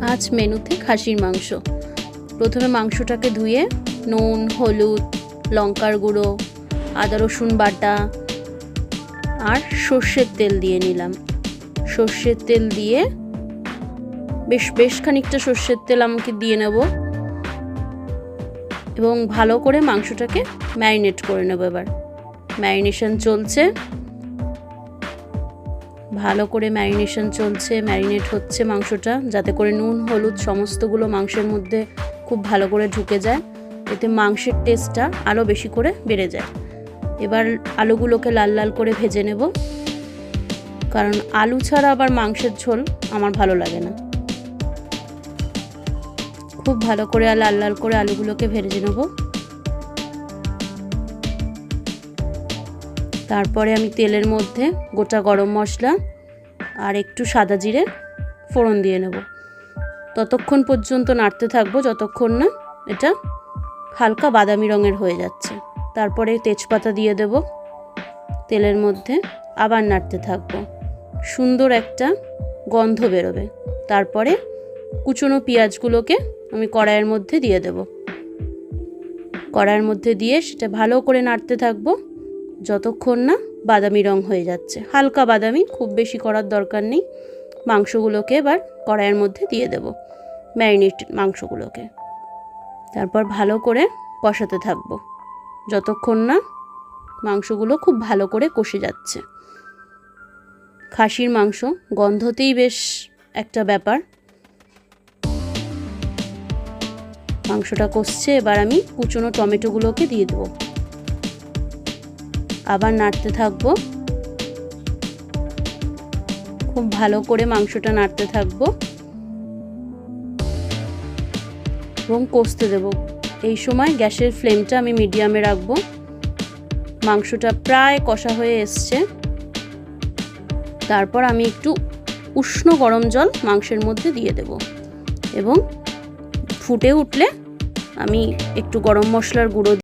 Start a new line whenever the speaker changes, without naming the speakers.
আজ মেনুতে খাসির মাংস। প্রথমে মাংসটাকে ধুয়ে নুন, হলুদ, লঙ্কার গুঁড়ো, আদা রসুন বাটা আর সর্ষের তেল দিয়ে নিলাম। সর্ষের তেল দিয়ে বেশ খানিকটা সর্ষের তেল আমাকে দিয়ে নেব এবং ভালো করে মাংসটাকে ম্যারিনেট করে নেব। এবার ম্যারিনেশন চলছে, ভালো করে ম্যারিনেট হচ্ছে মাংসটা, যাতে করে নুন হলুদ সমস্তগুলো মাংসের মধ্যে খুব ভালো করে ঢুকে যায়, এতে মাংসের টেস্টটা আরও বেশি করে বেড়ে যায়। এবার আলুগুলোকে লাল লাল করে ভেজে নেব, কারণ আলু ছাড়া আবার মাংসের ঝোল আমার ভালো লাগে না। খুব ভালো করে লাল লাল করে আলুগুলোকে ভেজে নেব। তারপরে আমি তেলের মধ্যে গোটা গরম মশলা আর একটু সাদা জিরে ফোড়ন দিয়ে নেব। ততক্ষণ পর্যন্ত নাড়তে থাকবো যতক্ষণ না এটা হালকা বাদামি রঙের হয়ে যাচ্ছে। তারপরে তেজপাতা দিয়ে দেব তেলের মধ্যে, আবার নাড়তে থাকবো, সুন্দর একটা গন্ধ বেরোবে। তারপরে কুচনো পেঁয়াজগুলোকে আমি কড়াইয়ের মধ্যে দিয়ে দেব। কড়াইয়ের মধ্যে দিয়ে সেটা ভালো করে নাড়তে থাকবো যতক্ষণ না বাদামি রং হয়ে যাচ্ছে, হালকা বাদামি, খুব বেশি করার দরকার নেই। মাংসগুলোকে এবার কড়াইয়ের মধ্যে দিয়ে দেব, ম্যারিনেটেড মাংসগুলোকে। তারপর ভালো করে কষাতে থাকবো যতক্ষণ না মাংসগুলো খুব ভালো করে কষে যাচ্ছে। খাসির মাংস গন্ধতেই বেশ একটা ব্যাপার। মাংসটা কষছে, এবার আমি কুচনো টমেটোগুলোকে দিয়ে দেবো, আবার নাড়তে থাকবো, খুব ভালো করে মাংসটা নাড়তে থাকবো এবং কষতে দেব। এই সময় গ্যাসের ফ্লেমটা আমি মিডিয়ামে রাখবো। মাংসটা প্রায় কষা হয়ে এসছে। তারপর আমি একটু উষ্ণ গরম জল মাংসের মধ্যে দিয়ে দেব এবং ফুটে উঠলে আমি একটু গরম মশলার গুঁড়ো